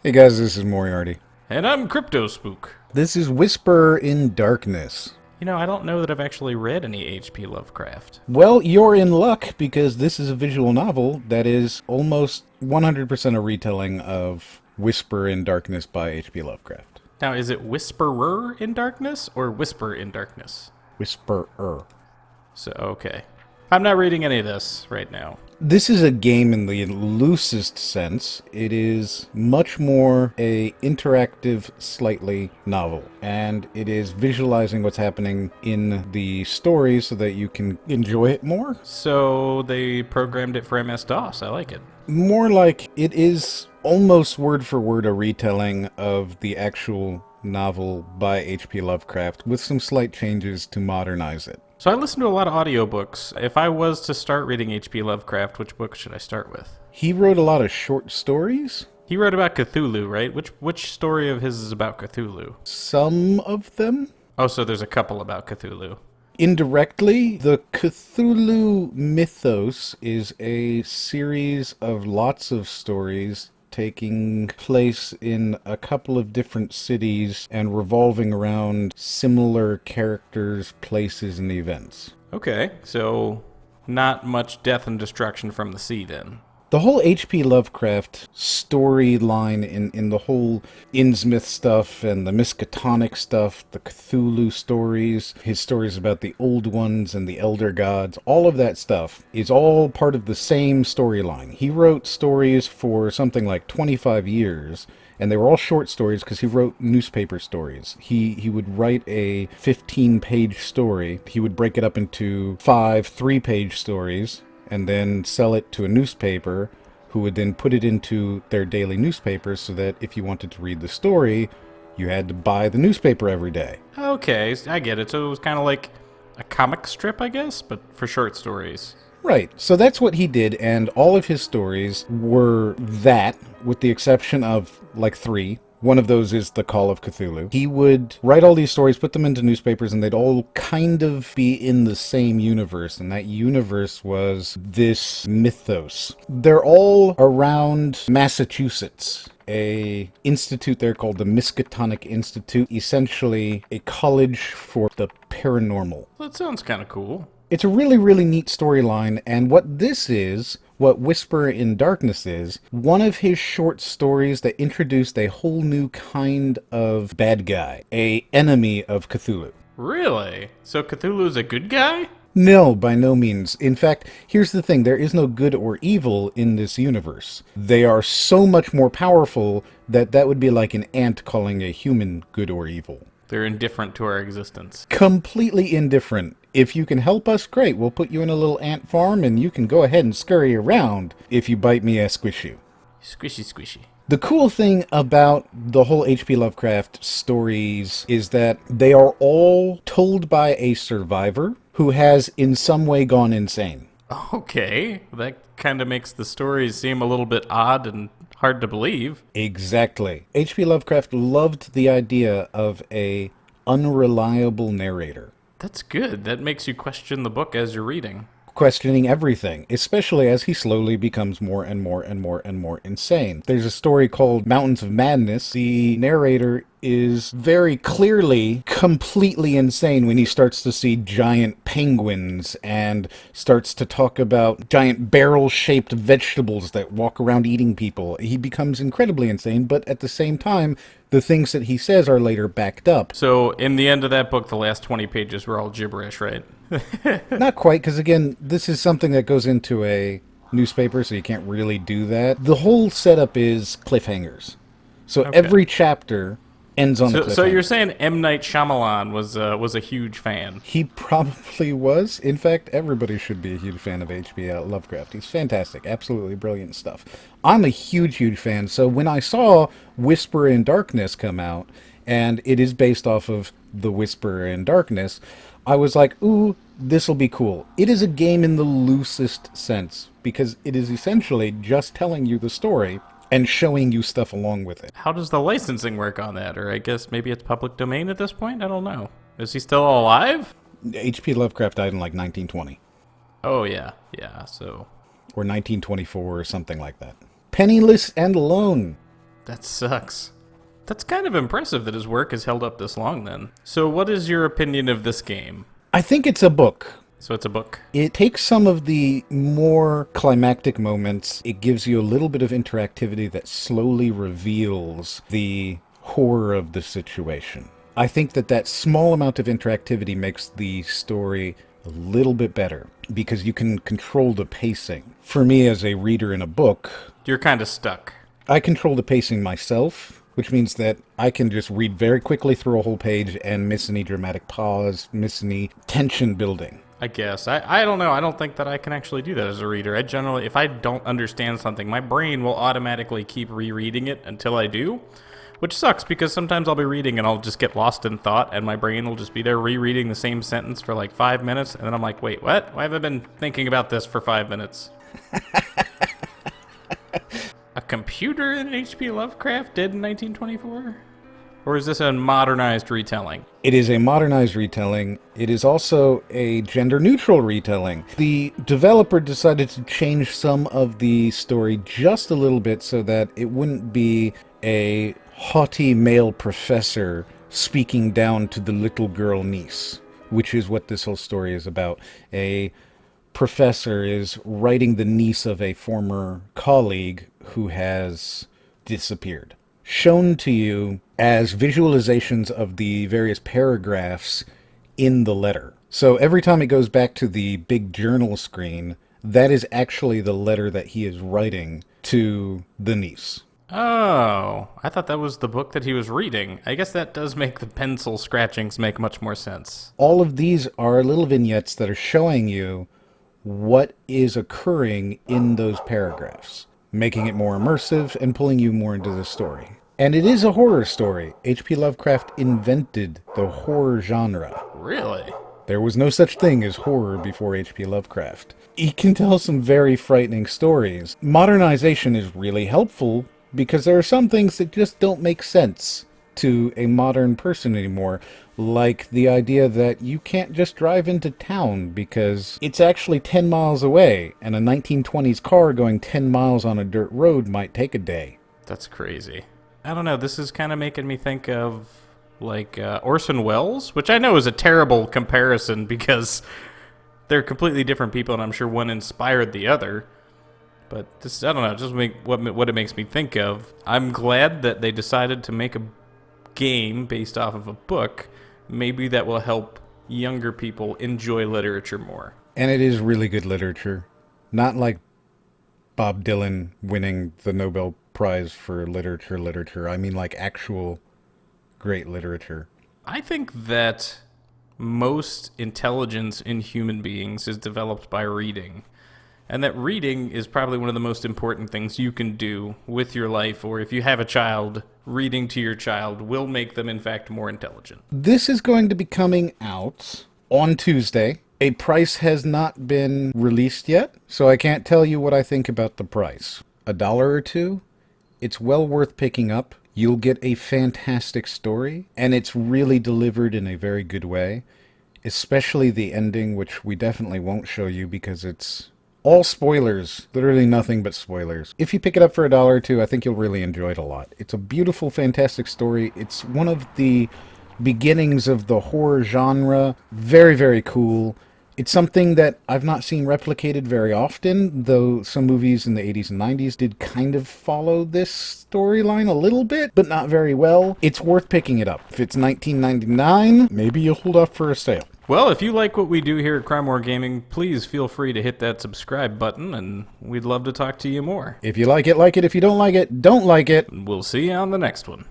Hey guys, this is Moriarty. And I'm Crypto Spook. This is Whisper in Darkness. I don't know that I've actually read any H.P. Lovecraft. Well, you're in luck because this is a visual novel that is almost 100% a retelling of Whisper in Darkness by H.P. Lovecraft. Now, is it Whisperer in Darkness or Whisper in Darkness? Whisperer. So, okay. I'm not reading any of this right now. This is a game in the loosest sense. It is much more a interactive, slightly novel, and it is visualizing what's happening in the story so that you can enjoy it more. So, they programmed it for MS-DOS. I like it. More like it is almost word for word a retelling of the actual novel by H.P. Lovecraft with some slight changes to modernize it. So, I listen to a lot of audiobooks. If I was to start reading H.P. Lovecraft, which book should I start with? He wrote a lot of short stories. He wrote about Cthulhu, right? Which story of his is about Cthulhu? Some of them. Oh, so there's a couple about Cthulhu. Indirectly, the Cthulhu mythos is a series of lots of stories taking place in a couple of different cities and revolving around similar characters, places, and events. Okay, so not much death and destruction from the sea then. The whole H.P. Lovecraft storyline in the whole Innsmouth stuff and the Miskatonic stuff, the Cthulhu stories, his stories about the Old Ones and the Elder Gods, all of that stuff is all part of the same storyline. He wrote stories for something like 25 years, and they were all short stories because he wrote newspaper stories. He would write a 15-page story. He would break it up into 5 3-page stories, and then sell it to a newspaper who would then put it into their daily newspaper so that if you wanted to read the story, you had to buy the newspaper every day. Okay, I get it. So it was kind of like a comic strip, I guess, but for short stories. Right, so that's what he did, and all of his stories were that, with the exception of like 3. One of those is The Call of Cthulhu. He would write all these stories, put them into newspapers, and they'd all kind of be in the same universe, and that universe was this mythos. They're all around Massachusetts, a institute there called the Miskatonic Institute, essentially a college for the paranormal. That sounds kind of cool. It's a really, really neat storyline, and what this is, what Whisper in Darkness is, one of his short stories that introduced a whole new kind of bad guy, a enemy of Cthulhu. Really? So Cthulhu's a good guy? No, by no means. In fact, here's the thing, there is no good or evil in this universe. They are so much more powerful that that would be like an ant calling a human good or evil. They're indifferent to our existence. Completely indifferent. If you can help us, great. We'll put you in a little ant farm and you can go ahead and scurry around. If you bite me, I squish you. Squishy, squishy. The cool thing about the whole H.P. Lovecraft stories is that they are all told by a survivor who has in some way gone insane. Okay, that kind of makes the stories seem a little bit odd and hard to believe. Exactly. H.P. Lovecraft loved the idea of a unreliable narrator. That's good. That makes you question the book as you're reading. Questioning everything, especially as he slowly becomes more and more and more and more insane. There's a story called Mountains of Madness. The narrator is very clearly completely insane when he starts to see giant penguins and starts to talk about giant barrel-shaped vegetables that walk around eating people. He becomes incredibly insane, but at the same time, the things that he says are later backed up. So, in the end of that book, the last 20 pages were all gibberish, right? Not quite, because again, this is something that goes into a newspaper, so you can't really do that. The whole setup is cliffhangers. So Okay. every chapter ends on a cliffhanger. So you're saying M. Night Shyamalan was a huge fan? He probably was. In fact, everybody should be a huge fan of H.P. Lovecraft. He's fantastic. Absolutely brilliant stuff. I'm a huge, huge fan. So when I saw Whisper in Darkness come out, and it is based off of The Whisper in Darkness, I was like, ooh, this'll be cool. It is a game in the loosest sense, because it is essentially just telling you the story and showing you stuff along with it. How does the licensing work on that? Or I guess maybe it's public domain at this point? I don't know. Is he still alive? H.P. Lovecraft died in like 1920. Oh, yeah. Yeah, so Or 1924 or something like that. Penniless and alone. That sucks. That's kind of impressive that his work has held up this long then. So what is your opinion of this game? I think it's a book. So it's a book. It takes some of the more climactic moments. It gives you a little bit of interactivity that slowly reveals the horror of the situation. I think that small amount of interactivity makes the story a little bit better because you can control the pacing. For me, as a reader in a book, You're kind of stuck. I control the pacing myself, which means that I can just read very quickly through a whole page and miss any dramatic pause, miss any tension building. I guess. I don't know. I don't think that I can actually do that as a reader. I generally, if I don't understand something, my brain will automatically keep rereading it until I do, which sucks because sometimes I'll be reading and I'll just get lost in thought and my brain will just be there rereading the same sentence for like 5 minutes and then I'm like, wait, what? Why have I been thinking about this for 5 minutes? A computer in H.P. Lovecraft did in 1924? Or is this a modernized retelling? It is a modernized retelling. It is also a gender-neutral retelling. The developer decided to change some of the story just a little bit so that it wouldn't be a haughty male professor speaking down to the little girl niece, which is what this whole story is about. A professor is writing the niece of a former colleague who has disappeared. Shown to you as visualizations of the various paragraphs in the letter. So every time it goes back to the big journal screen, that is actually the letter that he is writing to the niece. Oh, I thought that was the book that he was reading. I guess that does make the pencil scratchings make much more sense. All of these are little vignettes that are showing you what is occurring in those paragraphs, making it more immersive and pulling you more into the story. And it is a horror story. H.P. Lovecraft invented the horror genre. Really? There was no such thing as horror before H.P. Lovecraft. He can tell some very frightening stories. Modernization is really helpful because there are some things that just don't make sense to a modern person anymore, like the idea that you can't just drive into town because it's actually 10 miles away, and a 1920s car going 10 miles on a dirt road might take a day. That's crazy. I don't know, this is kind of making me think of, like, Orson Welles, which I know is a terrible comparison because they're completely different people, and I'm sure one inspired the other. But this, I don't know, just what it makes me think of. I'm glad that they decided to make a game based off of a book. Maybe that will help younger people enjoy literature more. And it is really good literature. Not like Bob Dylan winning the Nobel Prize for literature. I mean like actual great literature. I think that most intelligence in human beings is developed by reading. And that reading is probably one of the most important things you can do with your life, or if you have a child, reading to your child will make them, in fact, more intelligent. This is going to be coming out on Tuesday. A price has not been released yet, so I can't tell you what I think about the price. $1 or $2? It's well worth picking up. You'll get a fantastic story, and it's really delivered in a very good way, especially the ending, which we definitely won't show you because it's all spoilers. Literally nothing but spoilers. If you pick it up for $1 or $2, I think you'll really enjoy it a lot. It's a beautiful, fantastic story. It's one of the beginnings of the horror genre. Very, very cool. It's something that I've not seen replicated very often, though some movies in the 80s and 90s did kind of follow this storyline a little bit, but not very well. It's worth picking it up. If it's $19.99, maybe you'll hold off for a sale. Well, if you like what we do here at Crime War Gaming, please feel free to hit that subscribe button, and we'd love to talk to you more. If you like it, like it. If you don't like it, don't like it. We'll see you on the next one.